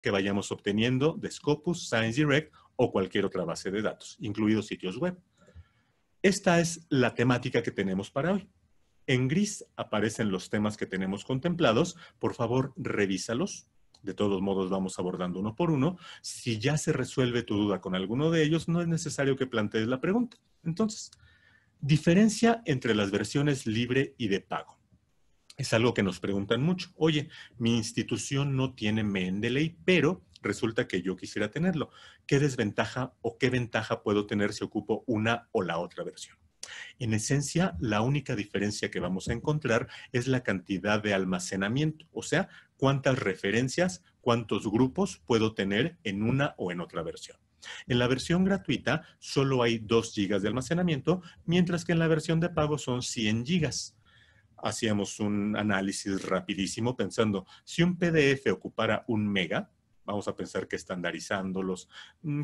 que vayamos obteniendo de Scopus, ScienceDirect o cualquier otra base de datos, incluidos sitios web. Esta es la temática que tenemos para hoy. En gris aparecen los temas que tenemos contemplados. Por favor, revísalos. De todos modos, vamos abordando uno por uno. Si ya se resuelve tu duda con alguno de ellos, no es necesario que plantees la pregunta. Entonces, diferencia entre las versiones libre y de pago. Es algo que nos preguntan mucho. Oye, mi institución no tiene Mendeley, pero resulta que yo quisiera tenerlo. ¿Qué desventaja o qué ventaja puedo tener si ocupo una o la otra versión? En esencia, la única diferencia que vamos a encontrar es la cantidad de almacenamiento, o sea, cuántas referencias, cuántos grupos puedo tener en una o en otra versión. En la versión gratuita solo hay 2 GB de almacenamiento, mientras que en la versión de pago son 100 GB. Hacíamos un análisis rapidísimo pensando, si un PDF ocupara 1 mega, vamos a pensar que estandarizándolos,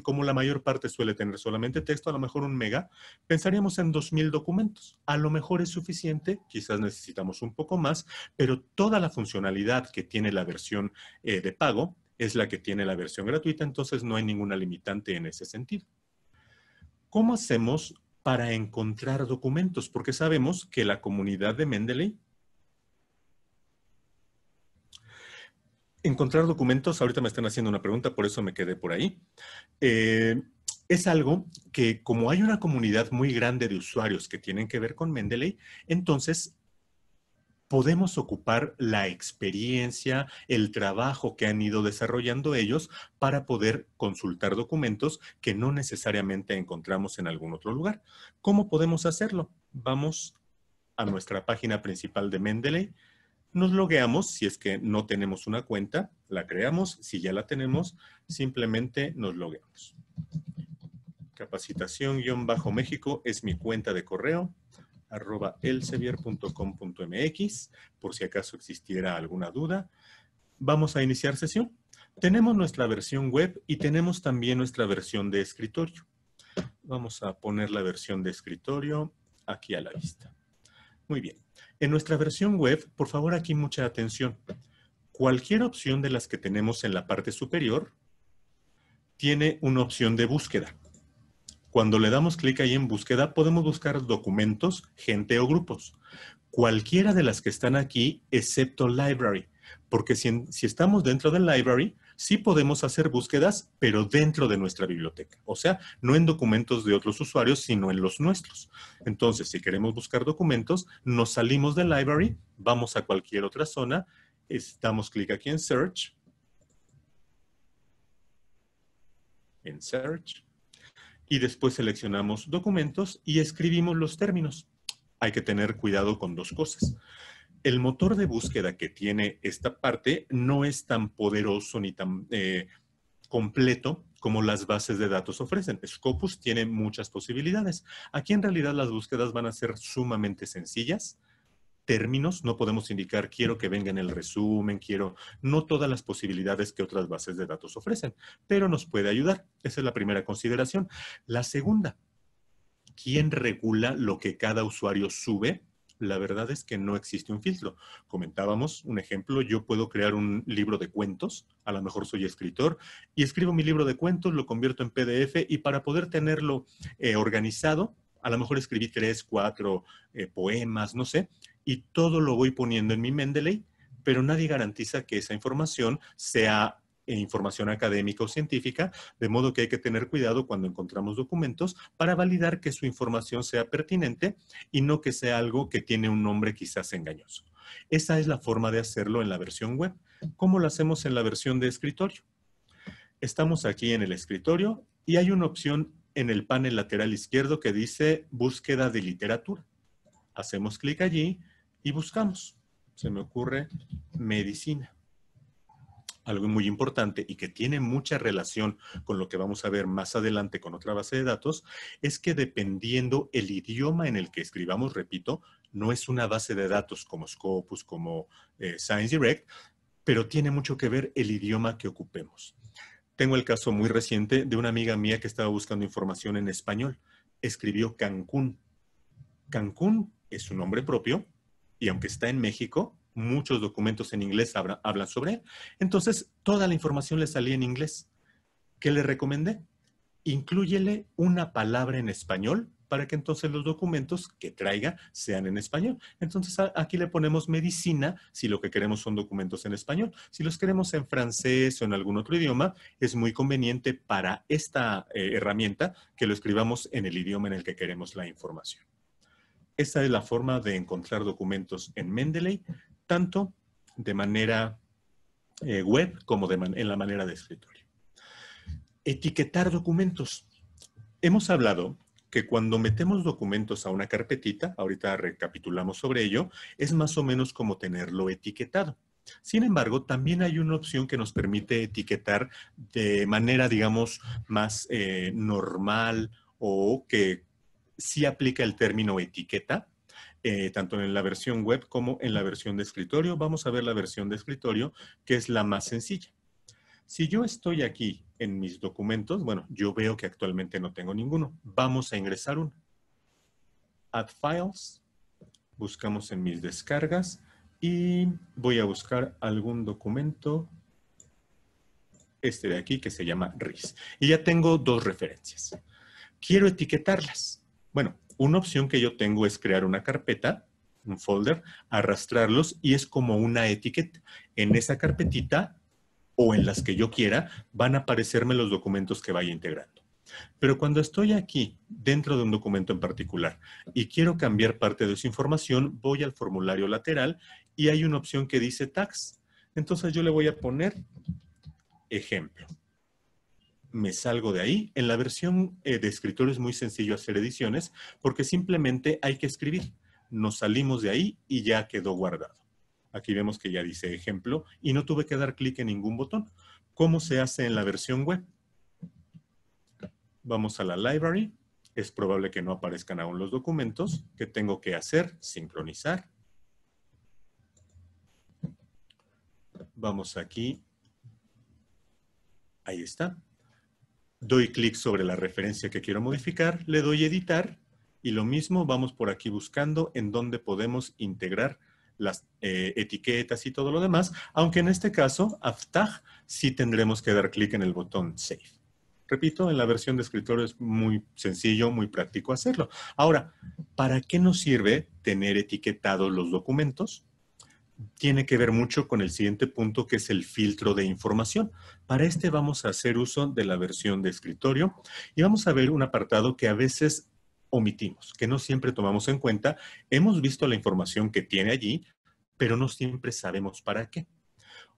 como la mayor parte suele tener solamente texto, a lo mejor 1 mega, pensaríamos en 2000 documentos. A lo mejor es suficiente, quizás necesitamos un poco más, pero toda la funcionalidad que tiene la versión de pago es la que tiene la versión gratuita, entonces no hay ninguna limitante en ese sentido. ¿Cómo hacemos para encontrar documentos? Porque sabemos que la comunidad de Mendeley, encontrar documentos, ahorita me están haciendo una pregunta, por eso me quedé por ahí. Es algo que, como hay una comunidad muy grande de usuarios que tienen que ver con Mendeley, entonces podemos ocupar la experiencia, el trabajo que han ido desarrollando ellos para poder consultar documentos que no necesariamente encontramos en algún otro lugar. ¿Cómo podemos hacerlo? Vamos a nuestra página principal de Mendeley. Nos logueamos, si es que no tenemos una cuenta, la creamos. Si ya la tenemos, simplemente nos logueamos. Capacitación-México es mi cuenta de correo, @elsevier.com.mx, por si acaso existiera alguna duda. Vamos a iniciar sesión. Tenemos nuestra versión web y tenemos también nuestra versión de escritorio. Vamos a poner la versión de escritorio aquí a la vista. Muy bien. En nuestra versión web, por favor, aquí mucha atención. Cualquier opción de las que tenemos en la parte superior tiene una opción de búsqueda. Cuando le damos clic ahí en búsqueda, podemos buscar documentos, gente o grupos. Cualquiera de las que están aquí, excepto library. Porque si estamos dentro del library, sí podemos hacer búsquedas, pero dentro de nuestra biblioteca. O sea, no en documentos de otros usuarios, sino en los nuestros. Entonces, si queremos buscar documentos, nos salimos del library, vamos a cualquier otra zona, damos clic aquí en search. En search. Y después seleccionamos documentos y escribimos los términos. Hay que tener cuidado con 2 cosas. El motor de búsqueda que tiene esta parte no es tan poderoso ni tan completo como las bases de datos ofrecen. Scopus tiene muchas posibilidades. Aquí en realidad las búsquedas van a ser sumamente sencillas. Términos, no podemos indicar quiero que venga en el resumen, no todas las posibilidades que otras bases de datos ofrecen, pero nos puede ayudar. Esa es la primera consideración. La segunda, ¿quién regula lo que cada usuario sube? La verdad es que no existe un filtro. Comentábamos un ejemplo, yo puedo crear un libro de cuentos, a lo mejor soy escritor, y escribo mi libro de cuentos, lo convierto en PDF y para poder tenerlo organizado, a lo mejor escribí 3, 4 poemas, no sé, y todo lo voy poniendo en mi Mendeley, pero nadie garantiza que esa información sea información académica o científica, de modo que hay que tener cuidado cuando encontramos documentos para validar que su información sea pertinente y no que sea algo que tiene un nombre quizás engañoso. Esa es la forma de hacerlo en la versión web. ¿Cómo lo hacemos en la versión de escritorio? Estamos aquí en el escritorio y hay una opción en el panel lateral izquierdo que dice búsqueda de literatura. Hacemos clic allí y buscamos. Se me ocurre medicina. Algo muy importante y que tiene mucha relación con lo que vamos a ver más adelante con otra base de datos, es que dependiendo el idioma en el que escribamos, repito, no es una base de datos como Scopus, como ScienceDirect, pero tiene mucho que ver el idioma que ocupemos. Tengo el caso muy reciente de una amiga mía que estaba buscando información en español. Escribió Cancún. Cancún es un nombre propio y aunque está en México, Muchos documentos en inglés hablan sobre él. Entonces, toda la información le salía en inglés. ¿Qué le recomendé? Inclúyele una palabra en español para que entonces los documentos que traiga sean en español. Entonces aquí le ponemos medicina si lo que queremos son documentos en español. Si los queremos en francés o en algún otro idioma, es muy conveniente para esta herramienta que lo escribamos en el idioma en el que queremos la información. Esta es la forma de encontrar documentos en Mendeley, tanto de manera web como en la manera de escritorio. Etiquetar documentos. Hemos hablado que cuando metemos documentos a una carpetita, ahorita recapitulamos sobre ello, es más o menos como tenerlo etiquetado. Sin embargo, también hay una opción que nos permite etiquetar de manera, digamos, más normal o que sí aplica el término etiqueta, tanto en la versión web como en la versión de escritorio. Vamos a ver la versión de escritorio, que es la más sencilla. Si yo estoy aquí en mis documentos, bueno, yo veo que actualmente no tengo ninguno. Vamos a ingresar uno. Add Files. Buscamos en mis descargas y voy a buscar algún documento, este de aquí, que se llama RIS. Y ya tengo dos referencias. Quiero etiquetarlas. Bueno, una opción que yo tengo es crear una carpeta, un folder, arrastrarlos y es como una etiqueta. En esa carpetita o en las que yo quiera, van a aparecerme los documentos que vaya integrando. Pero cuando estoy aquí, dentro de un documento en particular, y quiero cambiar parte de su información, voy al formulario lateral y hay una opción que dice tags. Entonces yo le voy a poner ejemplo. Me salgo de ahí. En la versión de escritorio es muy sencillo hacer ediciones porque simplemente hay que escribir. Nos salimos de ahí y ya quedó guardado. Aquí vemos que ya dice ejemplo y no tuve que dar clic en ningún botón. ¿Cómo se hace en la versión web? Vamos a la library. Es probable que no aparezcan aún los documentos. ¿Qué tengo que hacer? Sincronizar. Vamos aquí. Ahí está. Doy clic sobre la referencia que quiero modificar. Le doy editar. Y lo mismo, vamos por aquí buscando en dónde podemos integrar las etiquetas y todo lo demás, aunque en este caso, Aftag, sí tendremos que dar clic en el botón Save. Repito, en la versión de escritorio es muy sencillo, muy práctico hacerlo. Ahora, ¿para qué nos sirve tener etiquetados los documentos? Tiene que ver mucho con el siguiente punto, que es el filtro de información. Para este vamos a hacer uso de la versión de escritorio y vamos a ver un apartado que a veces omitimos, que no siempre tomamos en cuenta. Hemos visto la información que tiene allí, pero no siempre sabemos para qué.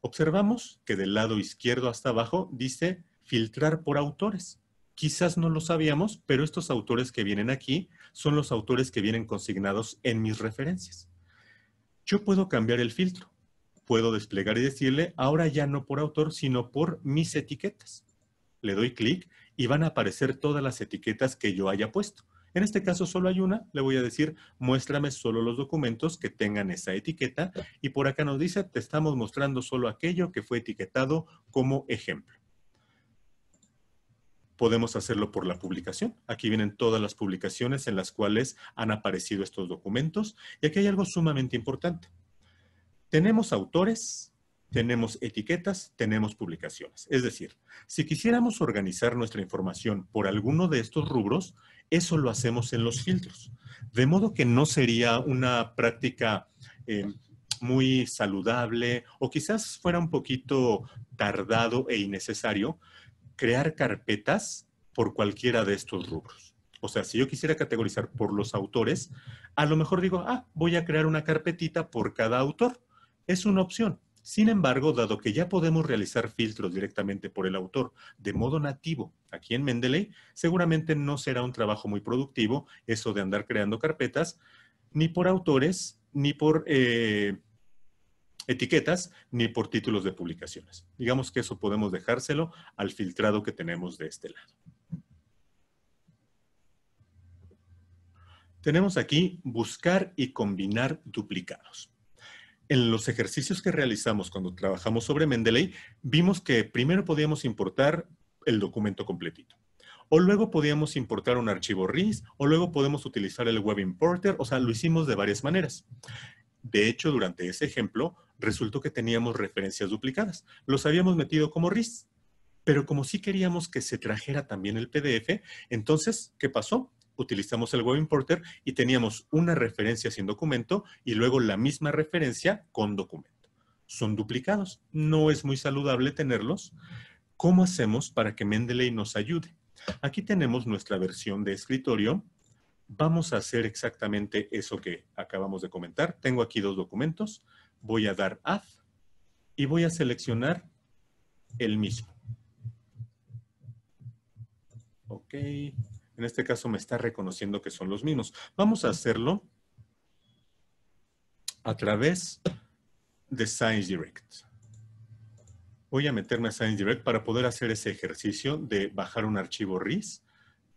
Observamos que del lado izquierdo hasta abajo dice filtrar por autores. Quizás no lo sabíamos, pero estos autores que vienen aquí son los autores que vienen consignados en mis referencias. Yo puedo cambiar el filtro. Puedo desplegar y decirle, ahora ya no por autor, sino por mis etiquetas. Le doy clic y van a aparecer todas las etiquetas que yo haya puesto. En este caso solo hay una, le voy a decir, muéstrame solo los documentos que tengan esa etiqueta, y por acá nos dice, te estamos mostrando solo aquello que fue etiquetado como ejemplo. Podemos hacerlo por la publicación. Aquí vienen todas las publicaciones en las cuales han aparecido estos documentos, y aquí hay algo sumamente importante. Tenemos autores, tenemos etiquetas, tenemos publicaciones. Es decir, si quisiéramos organizar nuestra información por alguno de estos rubros, eso lo hacemos en los filtros. De modo que no sería una práctica muy saludable o quizás fuera un poquito tardado e innecesario crear carpetas por cualquiera de estos rubros. O sea, si yo quisiera categorizar por los autores, a lo mejor digo, voy a crear una carpetita por cada autor. Es una opción. Sin embargo, dado que ya podemos realizar filtros directamente por el autor de modo nativo aquí en Mendeley, seguramente no será un trabajo muy productivo eso de andar creando carpetas, ni por autores, ni por etiquetas, ni por títulos de publicaciones. Digamos que eso podemos dejárselo al filtrado que tenemos de este lado. Tenemos aquí buscar y combinar duplicados. En los ejercicios que realizamos cuando trabajamos sobre Mendeley, vimos que primero podíamos importar el documento completito. O luego podíamos importar un archivo RIS, o luego podemos utilizar el Web Importer, o sea, lo hicimos de varias maneras. De hecho, durante ese ejemplo, resultó que teníamos referencias duplicadas. Los habíamos metido como RIS, pero como sí queríamos que se trajera también el PDF, entonces, ¿qué pasó? Utilizamos el Web Importer y teníamos una referencia sin documento y luego la misma referencia con documento. Son duplicados. No es muy saludable tenerlos. ¿Cómo hacemos para que Mendeley nos ayude? Aquí tenemos nuestra versión de escritorio. Vamos a hacer exactamente eso que acabamos de comentar. Tengo aquí dos documentos. Voy a dar Add y voy a seleccionar el mismo. Ok. En este caso me está reconociendo que son los mismos. Vamos a hacerlo a través de ScienceDirect. Voy a meterme a ScienceDirect para poder hacer ese ejercicio de bajar un archivo RIS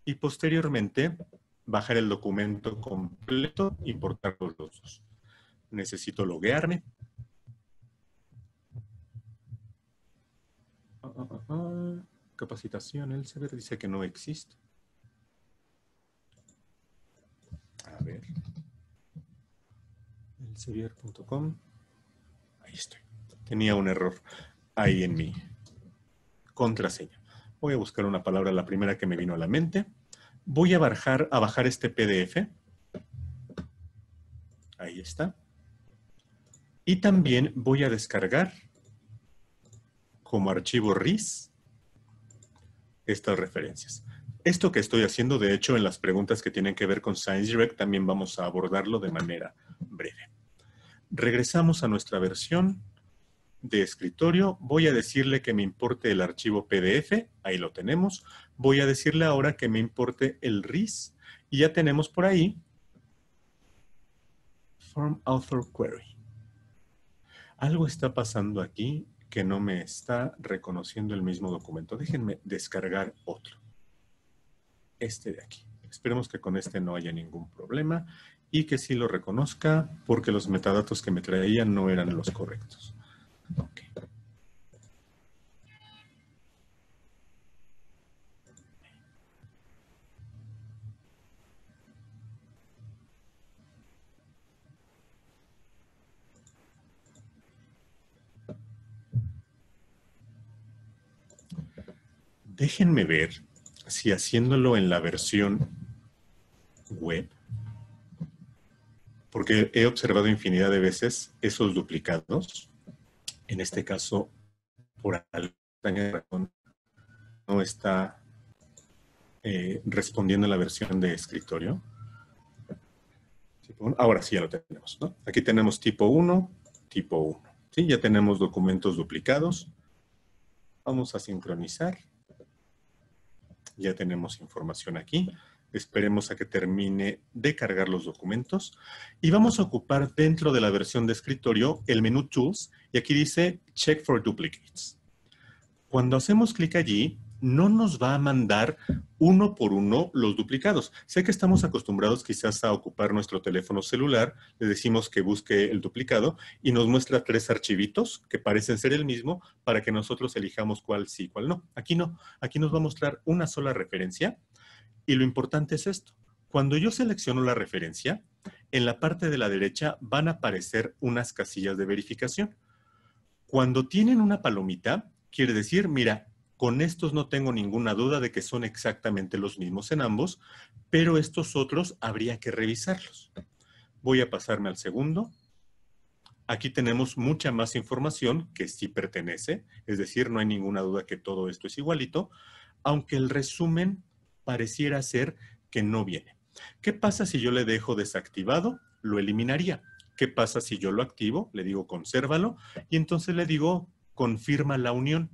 y posteriormente bajar el documento completo, importar los dos. Necesito loguearme. Capacitación, Elsevier dice que no existe. A ver. Elsevier.com. Ahí estoy. Tenía un error ahí en mi contraseña. Voy a buscar una palabra, la primera que me vino a la mente. Voy a bajar este PDF. Ahí está. Y también voy a descargar como archivo RIS estas referencias. Esto que estoy haciendo, de hecho, en las preguntas que tienen que ver con ScienceDirect, también vamos a abordarlo de manera breve. Regresamos a nuestra versión de escritorio. Voy a decirle que me importe el archivo PDF. Ahí lo tenemos. Voy a decirle ahora que me importe el RIS. Y ya tenemos por ahí Form Author Query. Algo está pasando aquí que no me está reconociendo el mismo documento. Déjenme descargar otro. Este de aquí. Esperemos que con este no haya ningún problema y que sí lo reconozca porque los metadatos que me traían no eran los correctos. Okay. Déjenme ver si haciéndolo en la versión web, porque he observado infinidad de veces esos duplicados. En este caso, por alguna razón, no está respondiendo la versión de escritorio. Ahora sí ya lo tenemos, ¿no? Aquí tenemos tipo 1, tipo 1. ¿Sí? Ya tenemos documentos duplicados. Vamos a sincronizar. Ya tenemos información aquí. Esperemos a que termine de cargar los documentos. Y vamos a ocupar dentro de la versión de escritorio el menú Tools. Y aquí dice Check for Duplicates. Cuando hacemos clic allí, no nos va a mandar uno por uno los duplicados. Sé que estamos acostumbrados quizás a ocupar nuestro teléfono celular, le decimos que busque el duplicado y nos muestra 3 archivitos que parecen ser el mismo para que nosotros elijamos cuál sí, cuál no. Aquí no, aquí nos va a mostrar una sola referencia y lo importante es esto. Cuando yo selecciono la referencia, en la parte de la derecha van a aparecer unas casillas de verificación. Cuando tienen una palomita, quiere decir, mira, con estos no tengo ninguna duda de que son exactamente los mismos en ambos, pero estos otros habría que revisarlos. Voy a pasarme al segundo. Aquí tenemos mucha más información que sí pertenece, es decir, no hay ninguna duda que todo esto es igualito, aunque el resumen pareciera ser que no viene. ¿Qué pasa si yo le dejo desactivado? Lo eliminaría. ¿Qué pasa si yo lo activo? Le digo consérvalo y entonces le digo confirma la unión.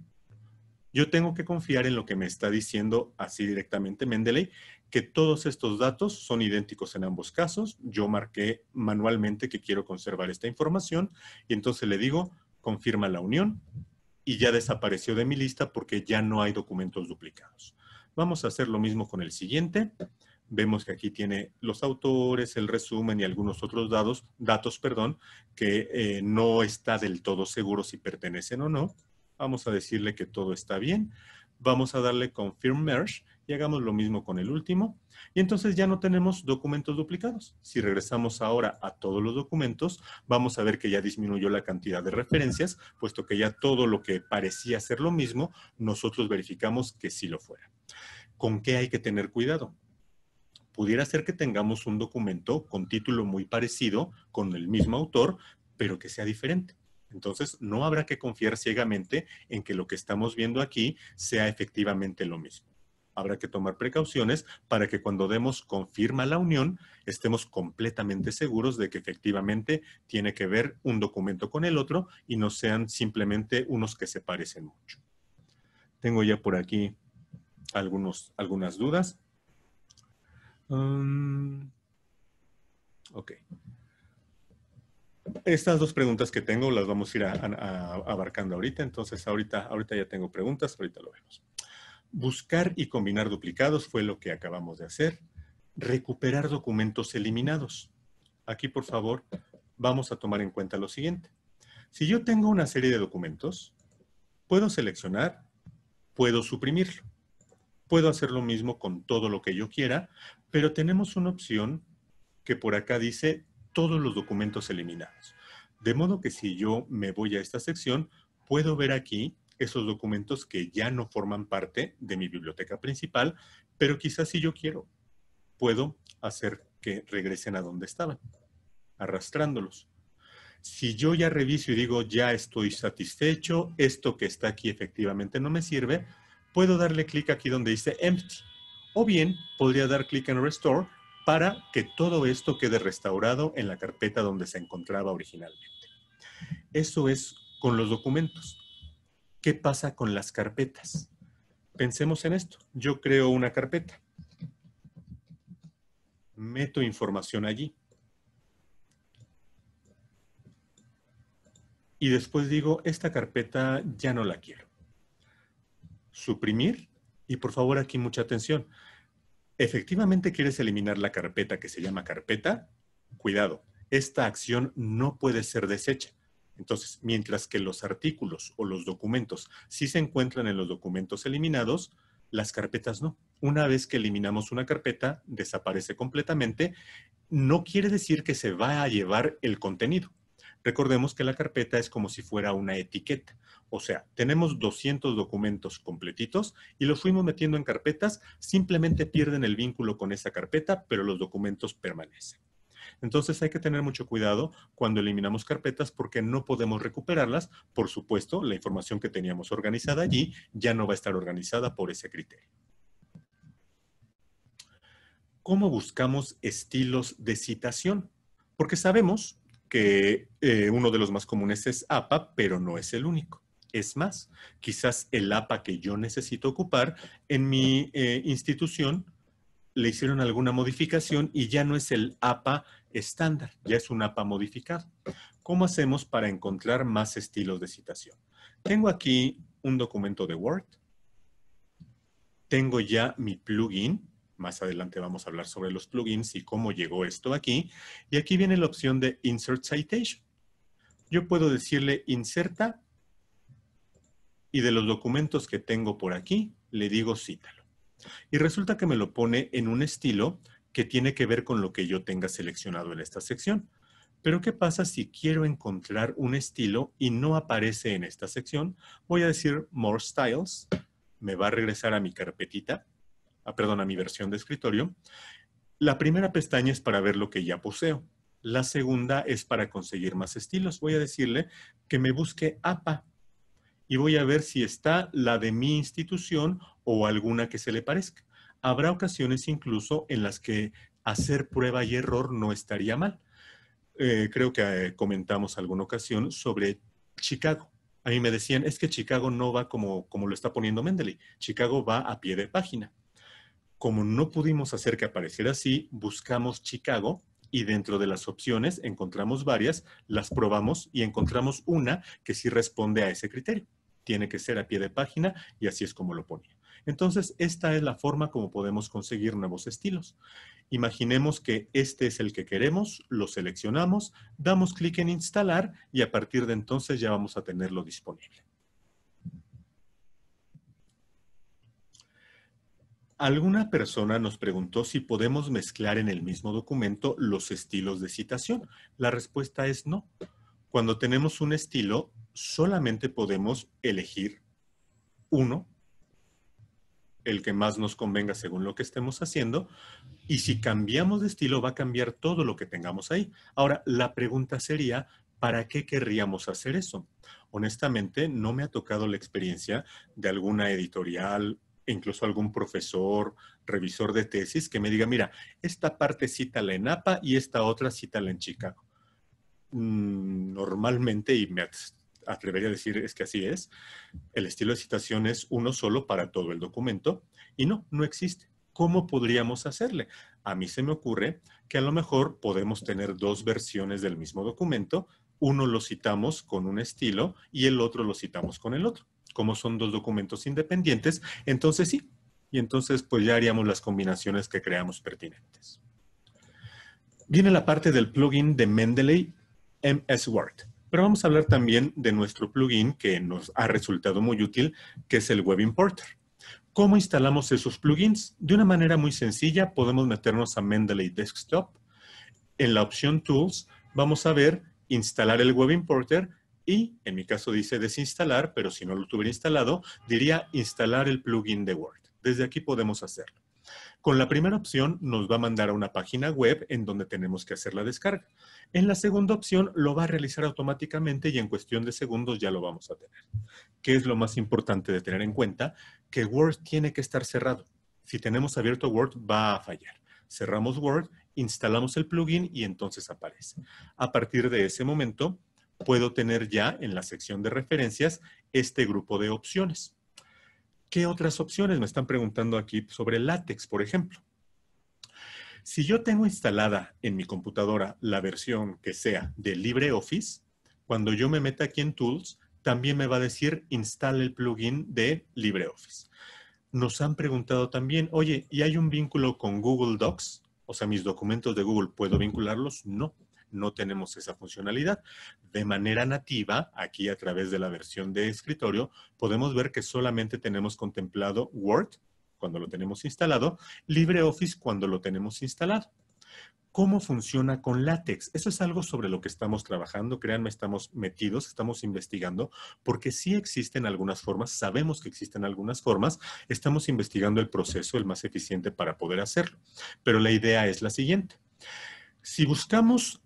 Yo tengo que confiar en lo que me está diciendo así directamente Mendeley, que todos estos datos son idénticos en ambos casos. Yo marqué manualmente que quiero conservar esta información y entonces le digo confirma la unión y ya desapareció de mi lista porque ya no hay documentos duplicados. Vamos a hacer lo mismo con el siguiente. Vemos que aquí tiene los autores, el resumen y algunos otros datos, que no está del todo seguro si pertenecen o no. Vamos a decirle que todo está bien. Vamos a darle Confirm Merge Y hagamos lo mismo con el último. Y entonces ya no tenemos documentos duplicados. Si regresamos ahora a todos los documentos, vamos a ver que ya disminuyó la cantidad de referencias, puesto que ya todo lo que parecía ser lo mismo, nosotros verificamos que sí lo fuera. ¿Con qué hay que tener cuidado? Pudiera ser que tengamos un documento con título muy parecido, con el mismo autor, pero que sea diferente. Entonces, no habrá que confiar ciegamente en que lo que estamos viendo aquí sea efectivamente lo mismo. Habrá que tomar precauciones para que cuando demos confirma la unión, estemos completamente seguros de que efectivamente tiene que ver un documento con el otro y no sean simplemente unos que se parecen mucho. Tengo ya por aquí algunas dudas. Ok. Estas dos preguntas que tengo las vamos a ir abarcando ahorita. Entonces, ahorita ya tengo preguntas, ahorita lo vemos. Buscar y combinar duplicados fue lo que acabamos de hacer. Recuperar documentos eliminados. Aquí, por favor, vamos a tomar en cuenta lo siguiente. Si yo tengo una serie de documentos, puedo seleccionar, puedo suprimirlo. Puedo hacer lo mismo con todo lo que yo quiera, pero tenemos una opción que por acá dice todos los documentos eliminados. De modo que si yo me voy a esta sección, puedo ver aquí esos documentos que ya no forman parte de mi biblioteca principal, pero quizás si yo quiero, puedo hacer que regresen a donde estaban, arrastrándolos. Si yo ya reviso y digo, ya estoy satisfecho, esto que está aquí efectivamente no me sirve, puedo darle clic aquí donde dice Empty. O bien, podría dar clic en Restore para que todo esto quede restaurado en la carpeta donde se encontraba originalmente. Eso es con los documentos. ¿Qué pasa con las carpetas? Pensemos en esto. Yo creo una carpeta. Meto información allí. Y después digo, esta carpeta ya no la quiero. Suprimir. Y por favor, aquí mucha atención. ¿Efectivamente quieres eliminar la carpeta que se llama carpeta? Cuidado, esta acción no puede ser deshecha. Entonces, mientras que los artículos o los documentos sí se encuentran en los documentos eliminados, las carpetas no. Una vez que eliminamos una carpeta, desaparece completamente. No quiere decir que se va a llevar el contenido. Recordemos que la carpeta es como si fuera una etiqueta. O sea, tenemos 200 documentos completitos y los fuimos metiendo en carpetas, simplemente pierden el vínculo con esa carpeta, pero los documentos permanecen. Entonces hay que tener mucho cuidado cuando eliminamos carpetas porque no podemos recuperarlas. Por supuesto, la información que teníamos organizada allí ya no va a estar organizada por ese criterio. ¿Cómo buscamos estilos de citación? Porque sabemos que uno de los más comunes es APA, pero no es el único. Es más, quizás el APA que yo necesito ocupar en mi institución le hicieron alguna modificación y ya no es el APA estándar, ya es un APA modificado. ¿Cómo hacemos para encontrar más estilos de citación? Tengo aquí un documento de Word. Tengo ya mi plugin. Más adelante vamos a hablar sobre los plugins y cómo llegó esto aquí. Y aquí viene la opción de Insert Citation. Yo puedo decirle inserta y de los documentos que tengo por aquí, le digo cítalo. Y resulta que me lo pone en un estilo que tiene que ver con lo que yo tenga seleccionado en esta sección. Pero ¿qué pasa si quiero encontrar un estilo y no aparece en esta sección? Voy a decir More Styles. Me va a regresar a mi carpetita. A mi versión de escritorio. La primera pestaña es para ver lo que ya poseo. La segunda es para conseguir más estilos. Voy a decirle que me busque APA y voy a ver si está la de mi institución o alguna que se le parezca. Habrá ocasiones incluso en las que hacer prueba y error no estaría mal. Creo que comentamos alguna ocasión sobre Chicago. A mí me decían, es que Chicago no va como lo está poniendo Mendeley. Chicago va a pie de página. Como no pudimos hacer que apareciera así, buscamos Chicago y dentro de las opciones encontramos varias, las probamos y encontramos una que sí responde a ese criterio. Tiene que ser a pie de página y así es como lo ponía. Entonces, esta es la forma como podemos conseguir nuevos estilos. Imaginemos que este es el que queremos, lo seleccionamos, damos clic en instalar y a partir de entonces ya vamos a tenerlo disponible. Alguna persona nos preguntó si podemos mezclar en el mismo documento los estilos de citación. La respuesta es no. Cuando tenemos un estilo, solamente podemos elegir uno, el que más nos convenga según lo que estemos haciendo, y si cambiamos de estilo va a cambiar todo lo que tengamos ahí. Ahora, la pregunta sería, ¿para qué querríamos hacer eso? Honestamente, no me ha tocado la experiencia de alguna editorial, incluso algún profesor, revisor de tesis, que me diga, mira, esta parte cítala en APA y esta otra cítala en Chicago. Normalmente, y me atrevería a decir es que así es, el estilo de citación es uno solo para todo el documento y no existe. ¿Cómo podríamos hacerle? A mí se me ocurre que a lo mejor podemos tener dos versiones del mismo documento, uno lo citamos con un estilo y el otro lo citamos con el otro. Como son dos documentos independientes, entonces sí, y entonces pues ya haríamos las combinaciones que creamos pertinentes. Viene la parte del plugin de Mendeley MS Word. Pero vamos a hablar también de nuestro plugin que nos ha resultado muy útil, que es el Web Importer. ¿Cómo instalamos esos plugins? De una manera muy sencilla, podemos meternos a Mendeley Desktop. En la opción Tools, vamos a ver instalar el Web Importer y, en mi caso dice desinstalar, pero si no lo tuviera instalado, diría instalar el plugin de Word. Desde aquí podemos hacerlo. Con la primera opción nos va a mandar a una página web en donde tenemos que hacer la descarga. En la segunda opción lo va a realizar automáticamente y en cuestión de segundos ya lo vamos a tener. ¿Qué es lo más importante de tener en cuenta? Que Word tiene que estar cerrado. Si tenemos abierto Word va a fallar. Cerramos Word, instalamos el plugin y entonces aparece. A partir de ese momento puedo tener ya en la sección de referencias este grupo de opciones. ¿Qué otras opciones? Me están preguntando aquí sobre LaTeX, por ejemplo. Si yo tengo instalada en mi computadora la versión que sea de LibreOffice, cuando yo me meta aquí en Tools, también me va a decir instala el plugin de LibreOffice. Nos han preguntado también, oye, ¿y hay un vínculo con Google Docs? O sea, mis documentos de Google, ¿puedo vincularlos? No tenemos esa funcionalidad. De manera nativa, aquí a través de la versión de escritorio, podemos ver que solamente tenemos contemplado Word, cuando lo tenemos instalado, LibreOffice cuando lo tenemos instalado. ¿Cómo funciona con LaTeX? Eso es algo sobre lo que estamos trabajando. Créanme, estamos metidos, estamos investigando, porque sí existen algunas formas, sabemos que existen algunas formas, estamos investigando el proceso, el más eficiente para poder hacerlo. Pero la idea es la siguiente. Si buscamos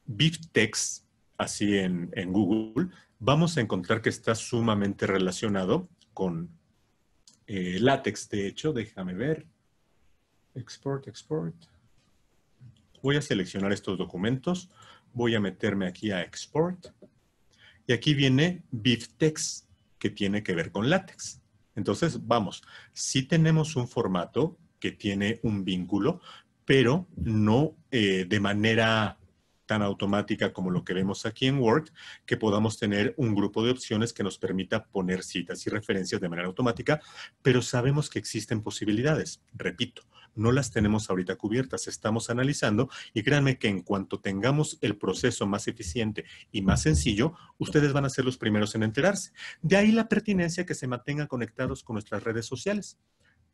BibTeX así en Google, vamos a encontrar que está sumamente relacionado con LaTeX. De hecho, déjame ver. Export. Voy a seleccionar estos documentos. Voy a meterme aquí a Export. Y aquí viene BibTeX, que tiene que ver con LaTeX. Entonces, vamos, sí tenemos un formato que tiene un vínculo, pero no de manera tan automática como lo que vemos aquí en Word, que podamos tener un grupo de opciones que nos permita poner citas y referencias de manera automática, pero sabemos que existen posibilidades. Repito, no las tenemos ahorita cubiertas, estamos analizando y créanme que en cuanto tengamos el proceso más eficiente y más sencillo, ustedes van a ser los primeros en enterarse. De ahí la pertinencia que se mantengan conectados con nuestras redes sociales.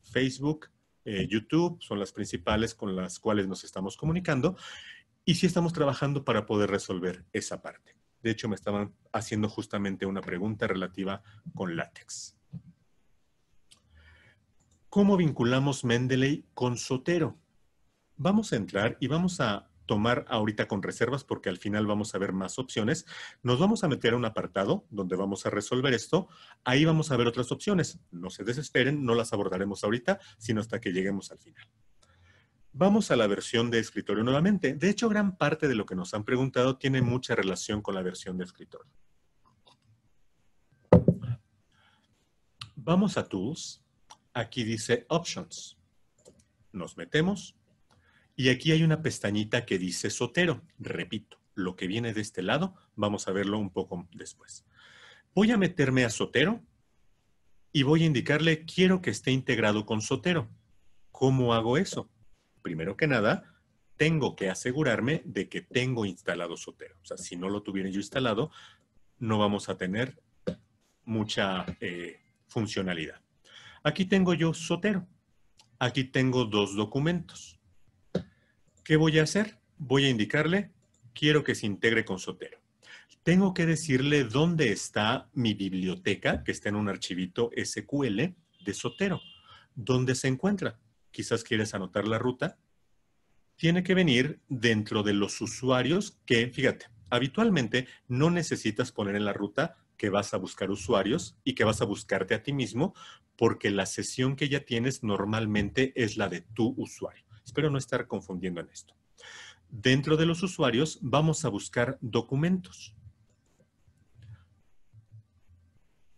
Facebook, YouTube son las principales con las cuales nos estamos comunicando y sí estamos trabajando para poder resolver esa parte. De hecho, me estaban haciendo justamente una pregunta relativa con LaTeX. ¿Cómo vinculamos Mendeley con Zotero? Vamos a entrar y vamos a tomar ahorita con reservas porque al final vamos a ver más opciones. Nos vamos a meter a un apartado donde vamos a resolver esto. Ahí vamos a ver otras opciones. No se desesperen, no las abordaremos ahorita, sino hasta que lleguemos al final. Vamos a la versión de escritorio nuevamente. De hecho, gran parte de lo que nos han preguntado tiene mucha relación con la versión de escritorio. Vamos a Tools. Aquí dice Options. Nos metemos. Y aquí hay una pestañita que dice Zotero. Repito, lo que viene de este lado, vamos a verlo un poco después. Voy a meterme a Zotero y voy a indicarle, quiero que esté integrado con Zotero. ¿Cómo hago eso? Primero que nada, tengo que asegurarme de que tengo instalado Zotero. O sea, si no lo tuviera yo instalado, no vamos a tener mucha funcionalidad. Aquí tengo yo Zotero. Aquí tengo dos documentos. ¿Qué voy a hacer? Voy a indicarle, quiero que se integre con Zotero. Tengo que decirle dónde está mi biblioteca, que está en un archivito SQL de Zotero. ¿Dónde se encuentra? Quizás quieres anotar la ruta. Tiene que venir dentro de los usuarios que, fíjate, habitualmente no necesitas poner en la ruta que vas a buscar usuarios y que vas a buscarte a ti mismo, porque la sesión que ya tienes normalmente es la de tu usuario. Espero no estar confundiendo en esto. Dentro de los usuarios vamos a buscar documentos.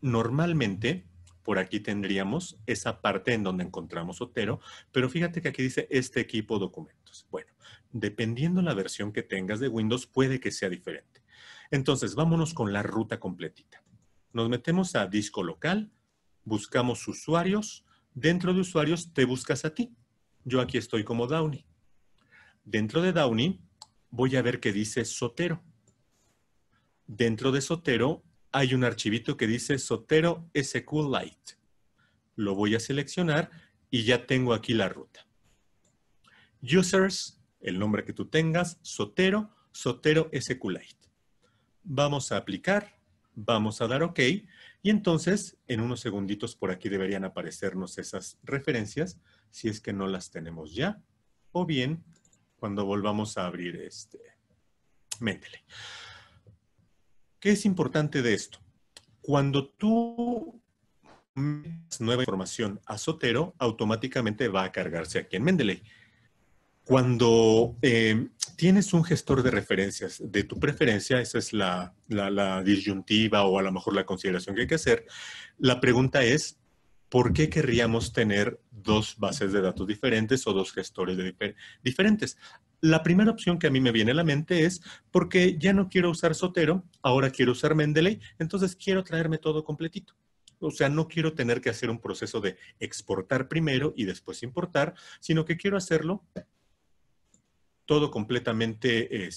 Normalmente, por aquí tendríamos esa parte en donde encontramos Zotero, pero fíjate que aquí dice este equipo documentos. Bueno, dependiendo la versión que tengas de Windows, puede que sea diferente. Entonces, vámonos con la ruta completita. Nos metemos a disco local, buscamos usuarios. Dentro de usuarios te buscas a ti. Yo aquí estoy como Downy. Dentro de Downy voy a ver que dice Zotero. Dentro de Zotero hay un archivito que dice Zotero SQLite. Lo voy a seleccionar y ya tengo aquí la ruta. Users, el nombre que tú tengas, Zotero, Zotero SQLite. Vamos a aplicar, vamos a dar OK y entonces en unos segunditos por aquí deberían aparecernos esas referencias si es que no las tenemos ya o bien cuando volvamos a abrir Mendeley. ¿Qué es importante de esto? Cuando tú metes nueva información a Zotero, automáticamente va a cargarse aquí en Mendeley. Cuando tienes un gestor de referencias de tu preferencia, esa es la disyuntiva o a lo mejor la consideración que hay que hacer, la pregunta es, ¿por qué querríamos tener dos bases de datos diferentes o dos gestores diferentes? La primera opción que a mí me viene a la mente es porque ya no quiero usar Zotero, ahora quiero usar Mendeley, entonces quiero traerme todo completito. O sea, no quiero tener que hacer un proceso de exportar primero y después importar, sino que quiero hacerlo todo completamente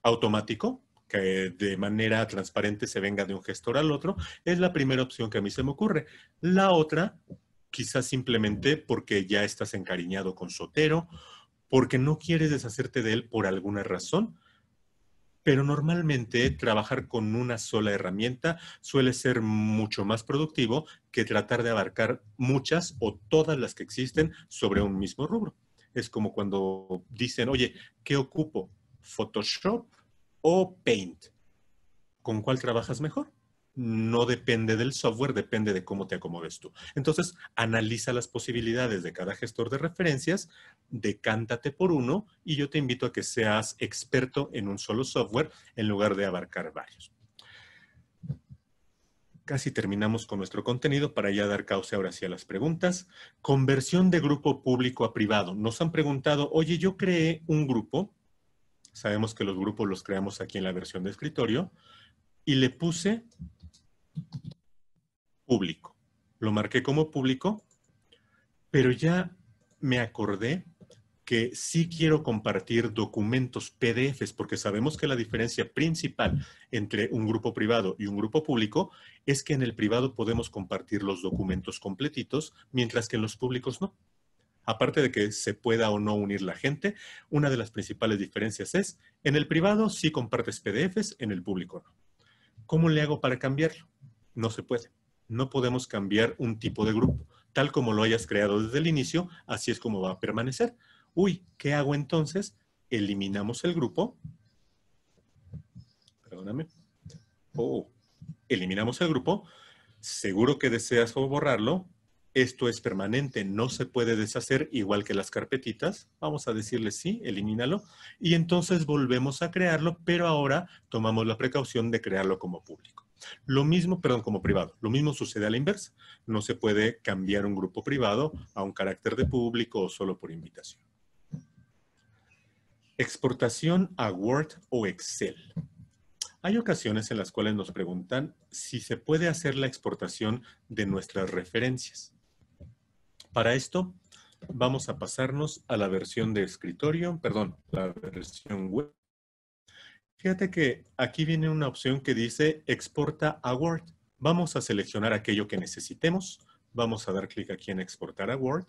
automático, que de manera transparente se venga de un gestor al otro, es la primera opción que a mí se me ocurre. La otra, quizás simplemente porque ya estás encariñado con Zotero, porque no quieres deshacerte de él por alguna razón, pero normalmente trabajar con una sola herramienta suele ser mucho más productivo que tratar de abarcar muchas o todas las que existen sobre un mismo rubro. Es como cuando dicen, oye, ¿qué ocupo? ¿Photoshop o Paint? ¿Con cuál trabajas mejor? No depende del software, depende de cómo te acomodes tú. Entonces, analiza las posibilidades de cada gestor de referencias, decántate por uno y yo te invito a que seas experto en un solo software en lugar de abarcar varios. Casi terminamos con nuestro contenido para ya dar cauce ahora sí a las preguntas. Conversión de grupo público a privado. Nos han preguntado, oye, yo creé un grupo. Sabemos que los grupos los creamos aquí en la versión de escritorio. Y le puse público. Lo marqué como público, pero ya me acordé que sí quiero compartir documentos PDFs, porque sabemos que la diferencia principal entre un grupo privado y un grupo público es que en el privado podemos compartir los documentos completitos, mientras que en los públicos no. Aparte de que se pueda o no unir la gente, una de las principales diferencias es, en el privado sí compartes PDFs, en el público no. ¿Cómo le hago para cambiarlo? No se puede. No podemos cambiar un tipo de grupo. Tal como lo hayas creado desde el inicio, así es como va a permanecer. Uy, ¿qué hago entonces? Eliminamos el grupo. Perdóname. Eliminamos el grupo. Seguro que deseas borrarlo. Esto es permanente, no se puede deshacer igual que las carpetitas. Vamos a decirle sí, elimínalo. Y entonces volvemos a crearlo, pero ahora tomamos la precaución de crearlo como público. Lo mismo, perdón, como privado. Lo mismo sucede a la inversa. No se puede cambiar un grupo privado a un carácter de público o solo por invitación. Exportación a Word o Excel. Hay ocasiones en las cuales nos preguntan si se puede hacer la exportación de nuestras referencias. Para esto, vamos a pasarnos a la versión de escritorio, perdón, la versión web. Fíjate que aquí viene una opción que dice exporta a Word. Vamos a seleccionar aquello que necesitemos. Vamos a dar clic aquí en exportar a Word.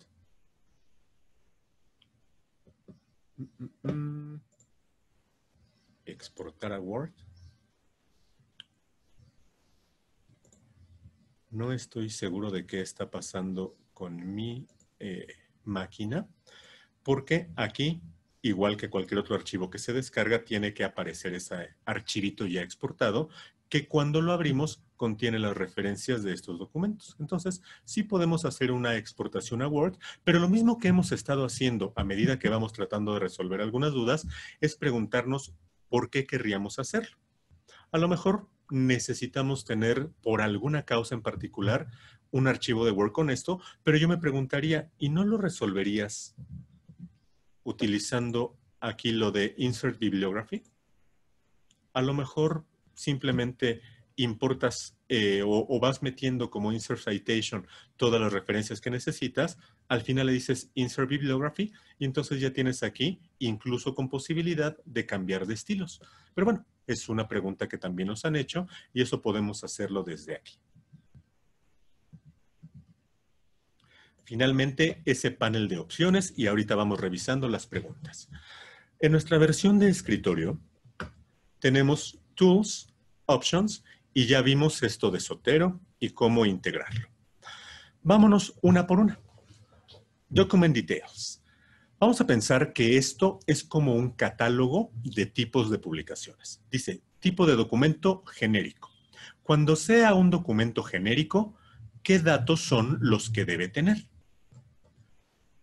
Exportar a Word. No estoy seguro de qué está pasando con mi máquina, porque aquí, igual que cualquier otro archivo que se descarga, tiene que aparecer ese archivito ya exportado, que cuando lo abrimos contiene las referencias de estos documentos. Entonces, sí podemos hacer una exportación a Word, pero lo mismo que hemos estado haciendo a medida que vamos tratando de resolver algunas dudas, es preguntarnos por qué querríamos hacerlo. A lo mejor necesitamos tener, por alguna causa en particular, un archivo de Word con esto, pero yo me preguntaría, ¿y no lo resolverías utilizando aquí lo de Insert Bibliography? A lo mejor simplemente importas o vas metiendo como Insert Citation todas las referencias que necesitas, al final le dices Insert Bibliography y entonces ya tienes aquí, incluso con posibilidad de cambiar de estilos. Pero bueno, es una pregunta que también nos han hecho y eso podemos hacerlo desde aquí. Finalmente, ese panel de opciones y ahorita vamos revisando las preguntas. En nuestra versión de escritorio tenemos Tools, Options y ya vimos esto de Zotero y cómo integrarlo. Vámonos una por una. Document Details. Vamos a pensar que esto es como un catálogo de tipos de publicaciones. Dice, tipo de documento genérico. Cuando sea un documento genérico, ¿qué datos son los que debe tener?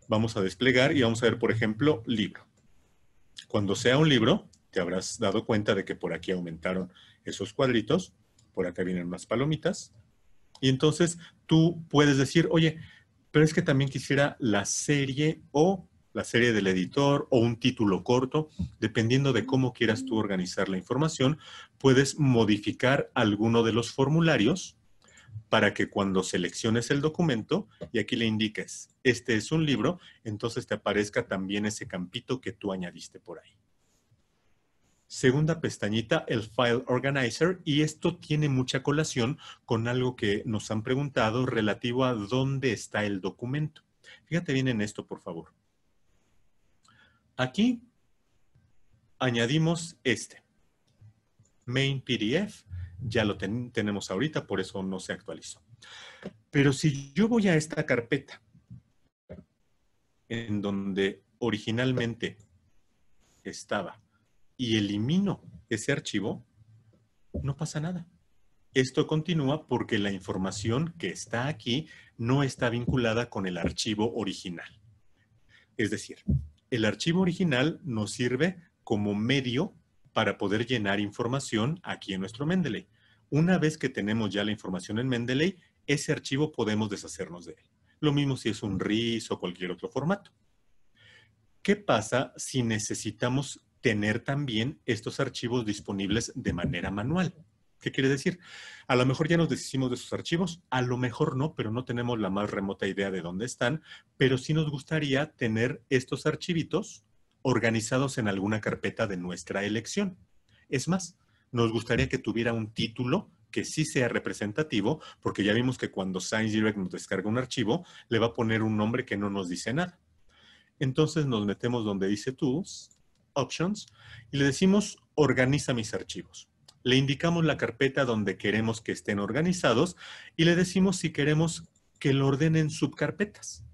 Vamos a desplegar y vamos a ver, por ejemplo, libro. Cuando sea un libro, te habrás dado cuenta de que por aquí aumentaron esos cuadritos, por acá vienen más palomitas, y entonces tú puedes decir, oye, pero es que también quisiera la serie o la serie del editor o un título corto, dependiendo de cómo quieras tú organizar la información, puedes modificar alguno de los formularios para que cuando selecciones el documento y aquí le indiques, este es un libro, entonces te aparezca también ese campito que tú añadiste por ahí. Segunda pestañita, el File Organizer, y esto tiene mucha colación con algo que nos han preguntado relativo a dónde está el documento. Fíjate bien en esto, por favor. Aquí añadimos Main PDF, ya lo tenemos ahorita, por eso no se actualizó. Pero si yo voy a esta carpeta, en donde originalmente estaba, y elimino ese archivo, no pasa nada. Esto continúa porque la información que está aquí no está vinculada con el archivo original. Es decir, el archivo original nos sirve como medio para poder llenar información aquí en nuestro Mendeley. Una vez que tenemos ya la información en Mendeley, ese archivo podemos deshacernos de él. Lo mismo si es un RIS o cualquier otro formato. ¿Qué pasa si necesitamos tener también estos archivos disponibles de manera manual? ¿Qué quiere decir? A lo mejor ya nos deshicimos de esos archivos, a lo mejor no, pero no tenemos la más remota idea de dónde están, pero sí nos gustaría tener estos archivitos organizados en alguna carpeta de nuestra elección. Es más, nos gustaría que tuviera un título que sí sea representativo, porque ya vimos que cuando ScienceDirect nos descarga un archivo, le va a poner un nombre que no nos dice nada. Entonces nos metemos donde dice Tools, Options, y le decimos Organiza mis archivos. Le indicamos la carpeta donde queremos que estén organizados y le decimos si queremos que lo ordenen subcarpetas.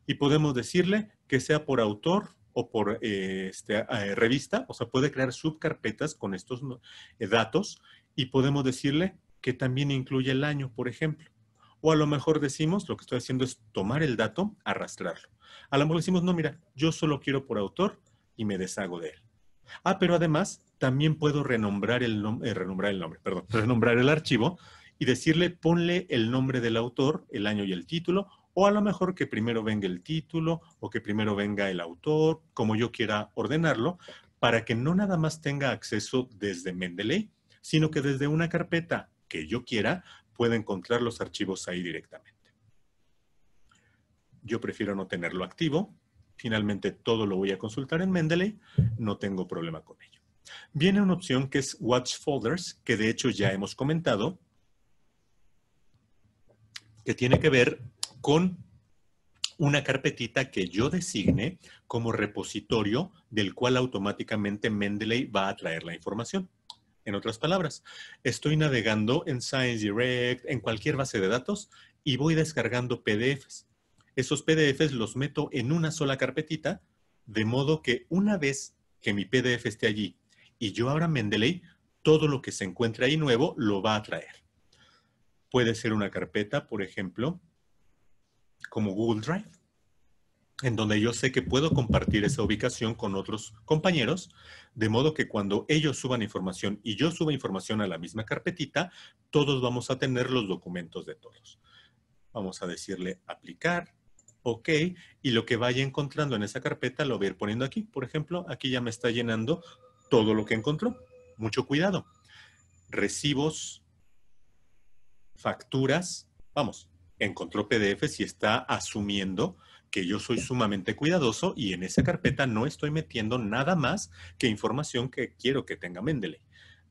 Y podemos decirle que sea por autor o por revista, o sea, puede crear subcarpetas con estos datos y podemos decirle que también incluye el año, por ejemplo. O a lo mejor decimos, lo que estoy haciendo es tomar el dato, arrastrarlo. A lo mejor decimos, no, mira, yo solo quiero por autor y me deshago de él. Ah, pero además también puedo renombrar el archivo y decirle, ponle el nombre del autor, el año y el título, o a lo mejor que primero venga el título o que primero venga el autor, como yo quiera ordenarlo, para que no nada más tenga acceso desde Mendeley, sino que desde una carpeta que yo quiera pueda encontrar los archivos ahí directamente. Yo prefiero no tenerlo activo. Finalmente todo lo voy a consultar en Mendeley. No tengo problema con ello. Viene una opción que es Watch Folders, que de hecho ya hemos comentado, que tiene que ver con una carpetita que yo designe como repositorio del cual automáticamente Mendeley va a traer la información. En otras palabras, estoy navegando en ScienceDirect, en cualquier base de datos y voy descargando PDFs. Esos PDFs los meto en una sola carpetita, de modo que una vez que mi PDF esté allí y yo abra Mendeley, todo lo que se encuentre ahí nuevo lo va a traer. Puede ser una carpeta, por ejemplo, como Google Drive, en donde yo sé que puedo compartir esa ubicación con otros compañeros, de modo que cuando ellos suban información y yo suba información a la misma carpetita, todos vamos a tener los documentos de todos. Vamos a decirle aplicar, OK, y lo que vaya encontrando en esa carpeta lo voy a ir poniendo aquí. Por ejemplo, aquí ya me está llenando todo lo que encontró. Mucho cuidado. Recibos, facturas, vamos, encontró PDFs y está asumiendo que yo soy sumamente cuidadoso y en esa carpeta no estoy metiendo nada más que información que quiero que tenga Mendeley.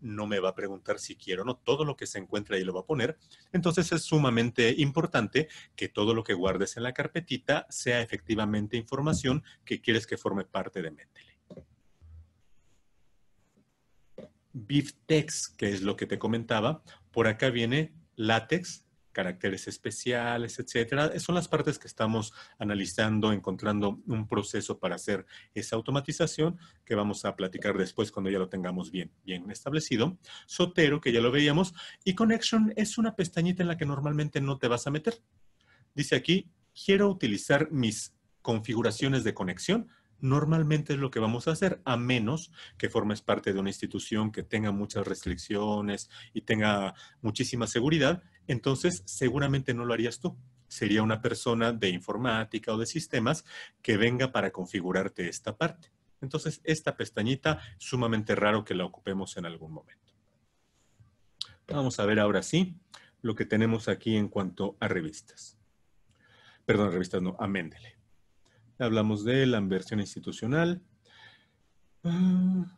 No me va a preguntar si quiero o no, todo lo que se encuentra ahí lo va a poner. Entonces es sumamente importante que todo lo que guardes en la carpetita sea efectivamente información que quieres que forme parte de Mendeley. BibTeX, que es lo que te comentaba, por acá viene LaTeX, caracteres especiales, etcétera. Son las partes que estamos analizando, encontrando un proceso para hacer esa automatización que vamos a platicar después cuando ya lo tengamos bien establecido. Zotero, que ya lo veíamos, y Connection es una pestañita en la que normalmente no te vas a meter. Dice aquí, quiero utilizar mis configuraciones de conexión. Normalmente es lo que vamos a hacer, a menos que formes parte de una institución que tenga muchas restricciones y tenga muchísima seguridad, entonces seguramente no lo harías tú. Sería una persona de informática o de sistemas que venga para configurarte esta parte. Entonces, esta pestañita, sumamente raro que la ocupemos en algún momento. Vamos a ver ahora sí lo que tenemos aquí en cuanto a revistas. Perdón, revistas no, a Mendeley. Hablamos de la versión institucional. Me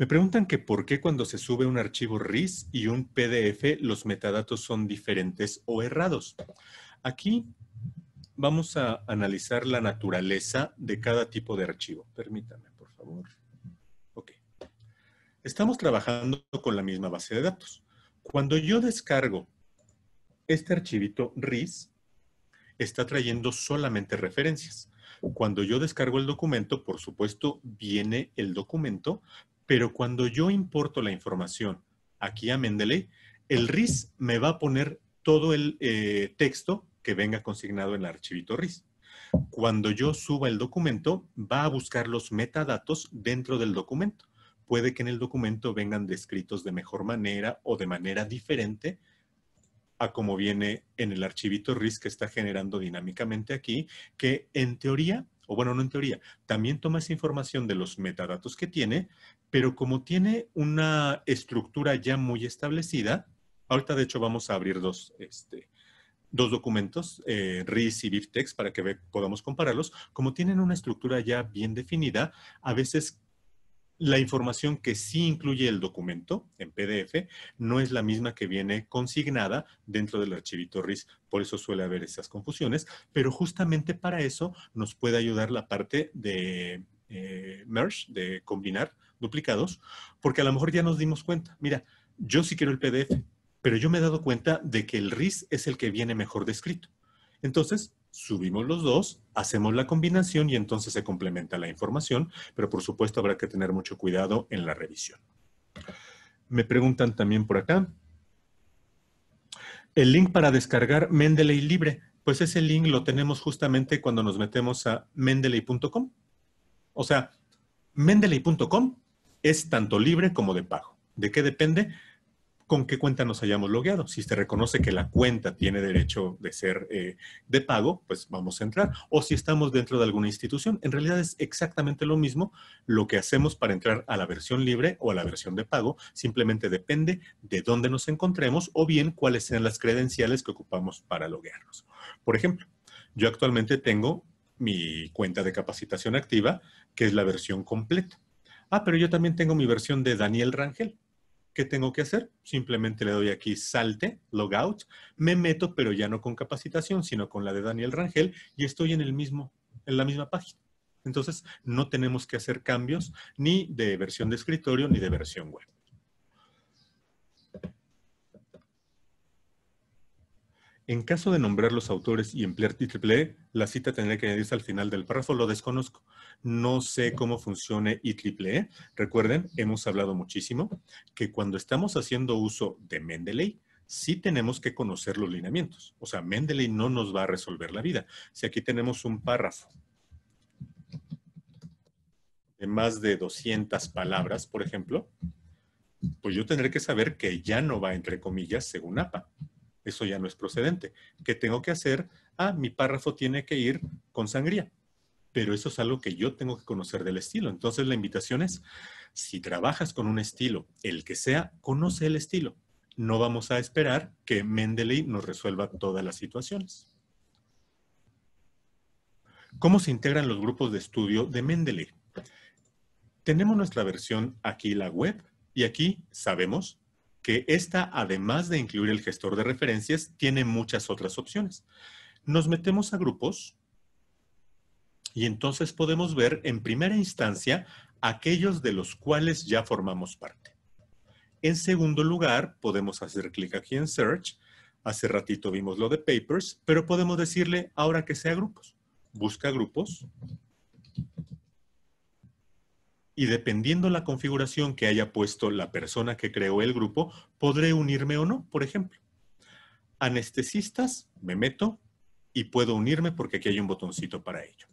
preguntan que por qué cuando se sube un archivo RIS y un PDF los metadatos son diferentes o errados. Aquí vamos a analizar la naturaleza de cada tipo de archivo. Permítame, por favor. Ok. Estamos trabajando con la misma base de datos. Cuando yo descargo este archivito RIS, está trayendo solamente referencias. Cuando yo descargo el documento, por supuesto, viene el documento, pero cuando yo importo la información aquí a Mendeley, el RIS me va a poner todo el texto que venga consignado en el archivito RIS. Cuando yo suba el documento, va a buscar los metadatos dentro del documento. Puede que en el documento vengan descritos de mejor manera o de manera diferente a como viene en el archivito RIS que está generando dinámicamente aquí, que en teoría, o bueno, no en teoría, también toma esa información de los metadatos que tiene, pero como tiene una estructura ya muy establecida, ahorita de hecho vamos a abrir dos documentos, RIS y BibTeX, para que podamos compararlos. Como tienen una estructura ya bien definida, a veces la información que sí incluye el documento en PDF no es la misma que viene consignada dentro del archivito RIS. Por eso suele haber esas confusiones, pero justamente para eso nos puede ayudar la parte de merge, de combinar duplicados, porque a lo mejor ya nos dimos cuenta. Mira, yo sí quiero el PDF, pero yo me he dado cuenta de que el RIS es el que viene mejor descrito. Entonces, subimos los dos, hacemos la combinación y entonces se complementa la información, pero por supuesto habrá que tener mucho cuidado en la revisión. Me preguntan también por acá, el link para descargar Mendeley libre, pues ese link lo tenemos justamente cuando nos metemos a mendeley.com. O sea, mendeley.com es tanto libre como de pago. ¿De qué depende? Con qué cuenta nos hayamos logueado. Si se reconoce que la cuenta tiene derecho de ser de pago, pues vamos a entrar. O si estamos dentro de alguna institución, en realidad es exactamente lo mismo lo que hacemos para entrar a la versión libre o a la versión de pago. Simplemente depende de dónde nos encontremos o bien cuáles sean las credenciales que ocupamos para loguearnos. Por ejemplo, yo actualmente tengo mi cuenta de capacitación activa, que es la versión completa. Ah, pero yo también tengo mi versión de Daniel Rangel. ¿Qué tengo que hacer? Simplemente le doy aquí salte, logout, me meto, pero ya no con capacitación, sino con la de Daniel Rangel, y estoy en la misma página. Entonces, no tenemos que hacer cambios ni de versión de escritorio ni de versión web. En caso de nombrar los autores y emplear IEEE, la cita tendría que añadirse al final del párrafo. Lo desconozco. No sé cómo funcione IEEE. Recuerden, hemos hablado muchísimo que cuando estamos haciendo uso de Mendeley, sí tenemos que conocer los lineamientos. O sea, Mendeley no nos va a resolver la vida. Si aquí tenemos un párrafo de más de 200 palabras, por ejemplo, pues yo tendré que saber que ya no va entre comillas según APA. Eso ya no es procedente. ¿Qué tengo que hacer? Mi párrafo tiene que ir con sangría. Pero eso es algo que yo tengo que conocer del estilo. Entonces la invitación es, si trabajas con un estilo, el que sea, conoce el estilo. No vamos a esperar que Mendeley nos resuelva todas las situaciones. ¿Cómo se integran los grupos de estudio de Mendeley? Tenemos nuestra versión aquí, la web, y aquí sabemos que esta, además de incluir el gestor de referencias, tiene muchas otras opciones. Nos metemos a grupos y entonces podemos ver en primera instancia aquellos de los cuales ya formamos parte. En segundo lugar, podemos hacer clic aquí en Search. Hace ratito vimos lo de Papers, pero podemos decirle ahora que sea grupos. Busca grupos. Y dependiendo la configuración que haya puesto la persona que creó el grupo, podré unirme o no, por ejemplo. Anestesistas, me meto y puedo unirme porque aquí hay un botoncito para ello.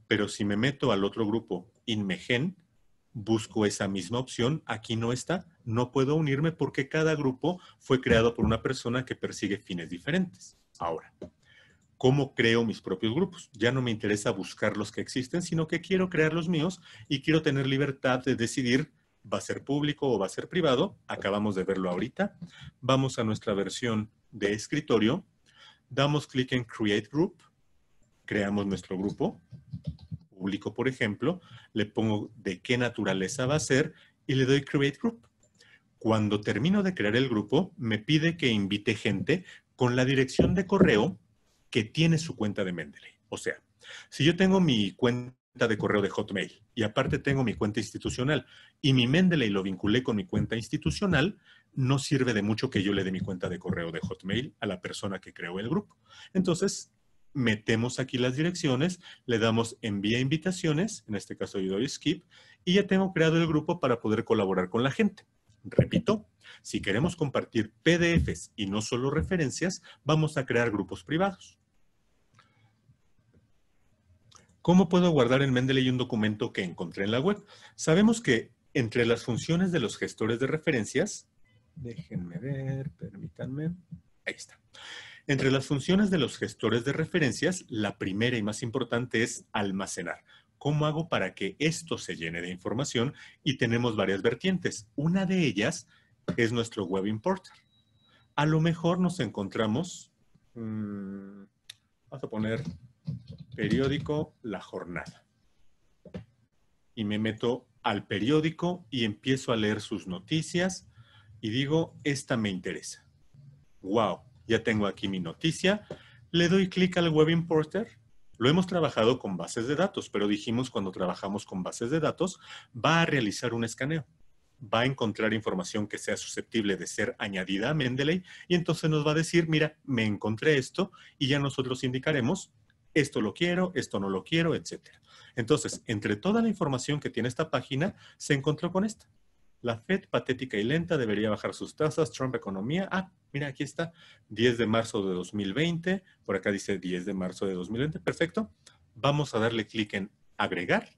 Pero si me meto al otro grupo, INMEGEN, busco esa misma opción, aquí no está, no puedo unirme porque cada grupo fue creado por una persona que persigue fines diferentes. Ahora, ¿cómo creo mis propios grupos? Ya no me interesa buscar los que existen, sino que quiero crear los míos y quiero tener libertad de decidir, ¿va a ser público o va a ser privado? Acabamos de verlo ahorita. Vamos a nuestra versión de escritorio, damos clic en Create Group, creamos nuestro grupo, público por ejemplo, le pongo de qué naturaleza va a ser y le doy Create Group. Cuando termino de crear el grupo, me pide que invite gente con la dirección de correo que tiene su cuenta de Mendeley. O sea, si yo tengo mi cuenta de correo de Hotmail y aparte tengo mi cuenta institucional y mi Mendeley lo vinculé con mi cuenta institucional, no sirve de mucho que yo le dé mi cuenta de correo de Hotmail a la persona que creó el grupo. Entonces, metemos aquí las direcciones, le damos envía invitaciones, en este caso yo doy skip, y ya tengo creado el grupo para poder colaborar con la gente. Repito, si queremos compartir PDFs y no solo referencias, vamos a crear grupos privados. ¿Cómo puedo guardar en Mendeley un documento que encontré en la web? Sabemos que entre las funciones de los gestores de referencias, déjenme ver, permítanme, ahí está. Entre las funciones de los gestores de referencias, la primera y más importante es almacenar. ¿Cómo hago para que esto se llene de información? Y tenemos varias vertientes. Una de ellas es nuestro Web Importer. A lo mejor nos encontramos, vamos a poner periódico La Jornada. Y me meto al periódico y empiezo a leer sus noticias y digo, esta me interesa. ¡Wow! Ya tengo aquí mi noticia. Le doy clic al Web Importer. Lo hemos trabajado con bases de datos, pero dijimos cuando trabajamos con bases de datos, va a realizar un escaneo. Va a encontrar información que sea susceptible de ser añadida a Mendeley y entonces nos va a decir, mira, me encontré esto y ya nosotros indicaremos, esto lo quiero, esto no lo quiero, etc. Entonces, entre toda la información que tiene esta página, se encontró con esta. La Fed, patética y lenta, debería bajar sus tasas. Trump, economía. Mira, aquí está. 10 de marzo de 2020. Por acá dice 10 de marzo de 2020. Perfecto. Vamos a darle clic en agregar.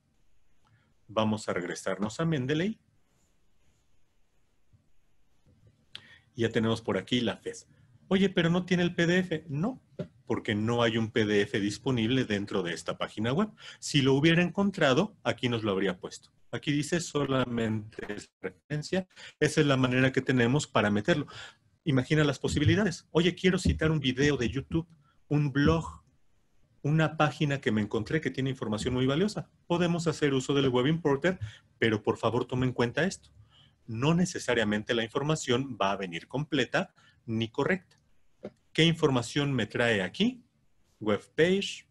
Vamos a regresarnos a Mendeley. Y ya tenemos por aquí la Fed. Oye, pero no tiene el PDF. No, porque no hay un PDF disponible dentro de esta página web. Si lo hubiera encontrado, aquí nos lo habría puesto. Aquí dice solamente es referencia. Esa es la manera que tenemos para meterlo. Imagina las posibilidades. Oye, quiero citar un video de YouTube, un blog, una página que me encontré que tiene información muy valiosa. Podemos hacer uso del Web Importer, pero por favor tome en cuenta esto. no necesariamente la información va a venir completa ni correcta. ¿Qué información me trae aquí? Web page.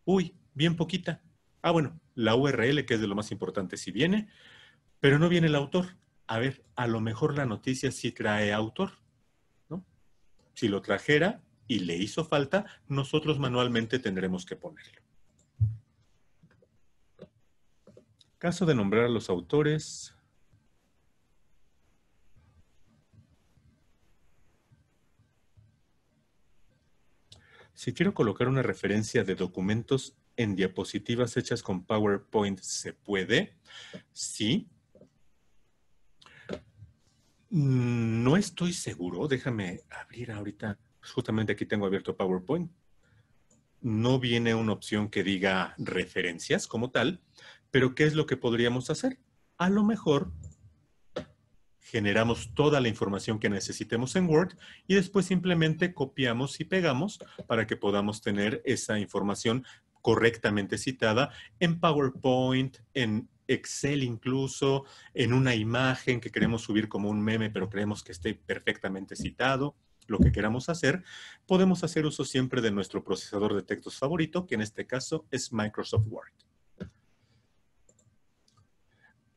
Uy, bien poquita. Ah, bueno, la URL, que es de lo más importante, sí viene, pero no viene el autor. A ver, a lo mejor la noticia sí trae autor, ¿no? Si lo trajera y le hizo falta, nosotros manualmente tendremos que ponerlo. Caso de nombrar a los autores. Si quiero colocar una referencia de documentos en diapositivas hechas con PowerPoint, ¿se puede? Sí. No estoy seguro. Déjame abrir ahorita. Justamente aquí tengo abierto PowerPoint. No viene una opción que diga referencias como tal, pero ¿qué es lo que podríamos hacer? A lo mejor generamos toda la información que necesitemos en Word y después simplemente copiamos y pegamos para que podamos tener esa información correctamente citada en PowerPoint, en Excel incluso, en una imagen que queremos subir como un meme, pero queremos que esté perfectamente citado, lo que queramos hacer. Podemos hacer uso siempre de nuestro procesador de textos favorito, que en este caso es Microsoft Word.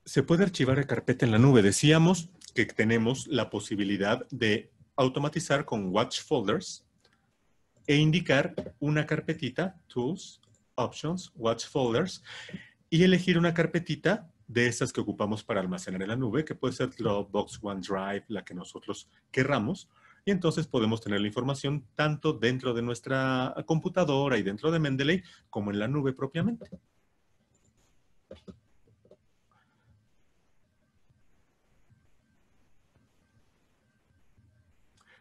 Se puede archivar la carpeta en la nube. Decíamos que tenemos la posibilidad de automatizar con Watch Folders e indicar una carpetita, Tools, Options, Watch Folders, y elegir una carpetita de esas que ocupamos para almacenar en la nube, que puede ser Dropbox, OneDrive, la que nosotros querramos, y entonces podemos tener la información tanto dentro de nuestra computadora y dentro de Mendeley, como en la nube propiamente.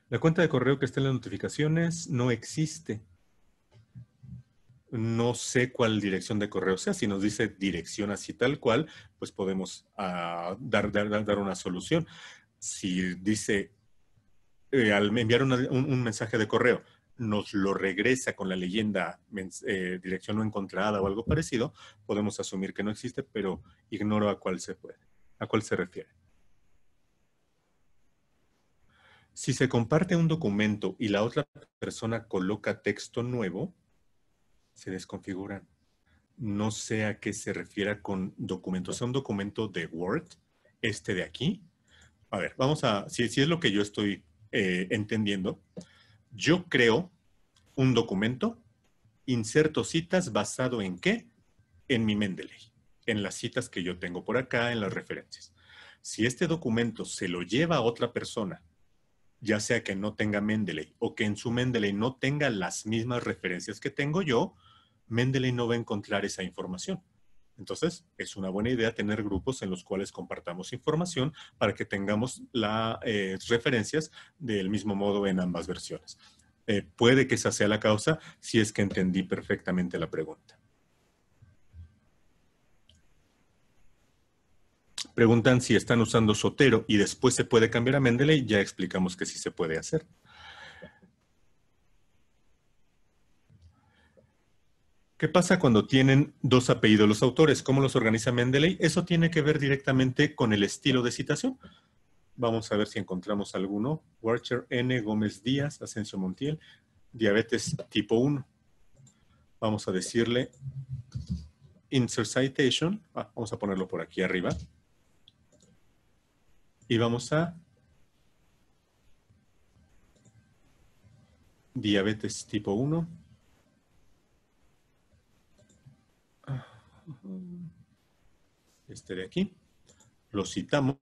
La cuenta de correo que está en las notificaciones no existe. No sé cuál dirección de correo sea. Si nos dice dirección así tal cual, pues podemos dar una solución. Si dice, al enviar un mensaje de correo, nos lo regresa con la leyenda dirección no encontrada o algo parecido, podemos asumir que no existe, pero ignoro a cuál se refiere. Si se comparte un documento y la otra persona coloca texto nuevo, se desconfiguran. No sé a qué se refiera con documentos. ¿Es un documento de Word? Este de aquí. A ver, vamos a, si es lo que yo estoy entendiendo, yo creo un documento, inserto citas basado en qué? En mi Mendeley, en las citas que yo tengo por acá, en las referencias. Si este documento se lo lleva a otra persona, ya sea que no tenga Mendeley o que en su Mendeley no tenga las mismas referencias que tengo yo, Mendeley no va a encontrar esa información. Entonces, es una buena idea tener grupos en los cuales compartamos información para que tengamos las referencias del mismo modo en ambas versiones. Puede que esa sea la causa si es que entendí perfectamente la pregunta. Preguntan si están usando Zotero y después se puede cambiar a Mendeley. Ya explicamos que sí se puede hacer. ¿Qué pasa cuando tienen dos apellidos los autores? ¿Cómo los organiza Mendeley? Eso tiene que ver directamente con el estilo de citación. Vamos a ver si encontramos alguno. Warcher N. Gómez Díaz, Asensio Montiel, diabetes tipo 1. Vamos a decirle Insert Citation. Vamos a ponerlo por aquí arriba. Y vamos a diabetes tipo 1. Este de aquí. Lo citamos.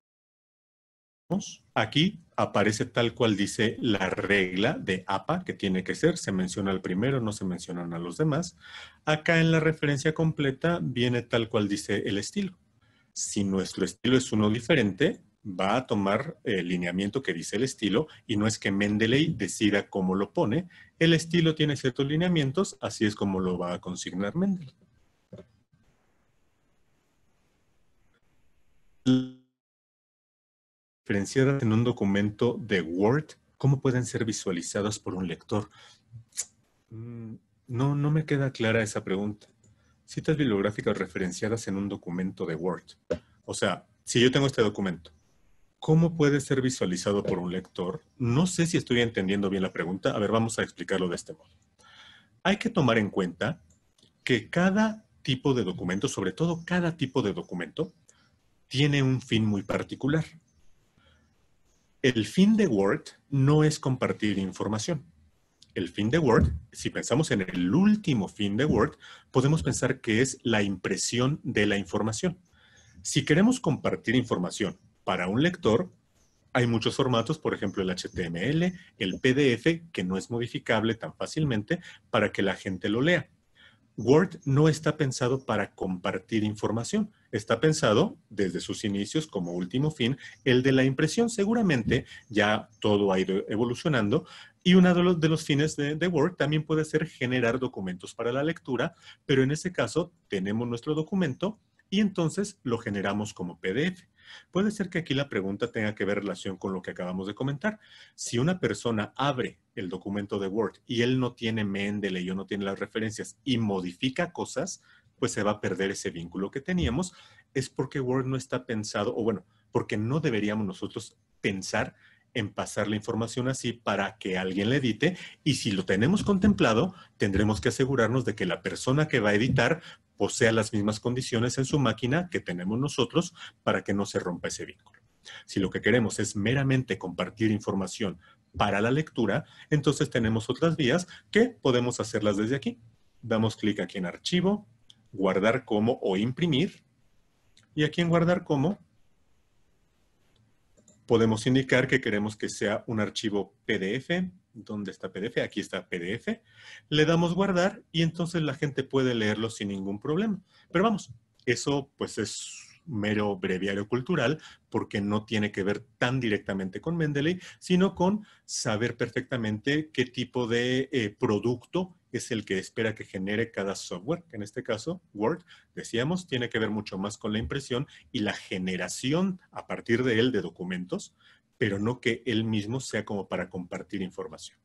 Aquí aparece tal cual dice la regla de APA que tiene que ser. Se menciona al primero, no se mencionan a los demás. Acá en la referencia completa viene tal cual dice el estilo. Si nuestro estilo es uno diferente, va a tomar el lineamiento que dice el estilo y no es que Mendeley decida cómo lo pone. El estilo tiene ciertos lineamientos, así es como lo va a consignar Mendeley. Diferenciadas en un documento de Word, ¿cómo pueden ser visualizadas por un lector? No me queda clara esa pregunta. Citas bibliográficas referenciadas en un documento de Word. O sea, si yo tengo este documento ¿Cómo puede ser visualizado por un lector? No sé si estoy entendiendo bien la pregunta. A ver, vamos a explicarlo de este modo. Hay que tomar en cuenta que cada tipo de documento, sobre todo cada tipo de documento, tiene un fin muy particular. El fin de Word no es compartir información. El fin de Word, si pensamos en el último fin de Word, podemos pensar que es la impresión de la información. Si queremos compartir información para un lector, hay muchos formatos, por ejemplo el HTML, el PDF, que no es modificable tan fácilmente para que la gente lo lea. Word no está pensado para compartir información, está pensado desde sus inicios como último fin, el de la impresión. Seguramente ya todo ha ido evolucionando y uno de los fines de Word también puede ser generar documentos para la lectura, pero en ese caso tenemos nuestro documento y entonces lo generamos como PDF. Puede ser que aquí la pregunta tenga que ver relación con lo que acabamos de comentar. Si una persona abre el documento de Word y él no tiene Mendeley o no tiene las referencias y modifica cosas, pues se va a perder ese vínculo que teníamos. Es porque Word no está pensado, o bueno, porque no deberíamos nosotros pensar en pasar la información así para que alguien la edite, y si lo tenemos contemplado, tendremos que asegurarnos de que la persona que va a editar posea las mismas condiciones en su máquina que tenemos nosotros para que no se rompa ese vínculo. Si lo que queremos es meramente compartir información para la lectura, entonces tenemos otras vías que podemos hacerlas desde aquí. Damos clic aquí en Archivo, Guardar como o Imprimir, y aquí en Guardar como podemos indicar que queremos que sea un archivo PDF. ¿Dónde está PDF? Aquí está PDF. Le damos guardar y entonces la gente puede leerlo sin ningún problema. Pero vamos, eso pues es mero breviario cultural porque no tiene que ver tan directamente con Mendeley, sino con saber perfectamente qué tipo de producto es el que espera que genere cada software, que en este caso Word, decíamos, tiene que ver mucho más con la impresión y la generación a partir de él de documentos, pero no que él mismo sea como para compartir información.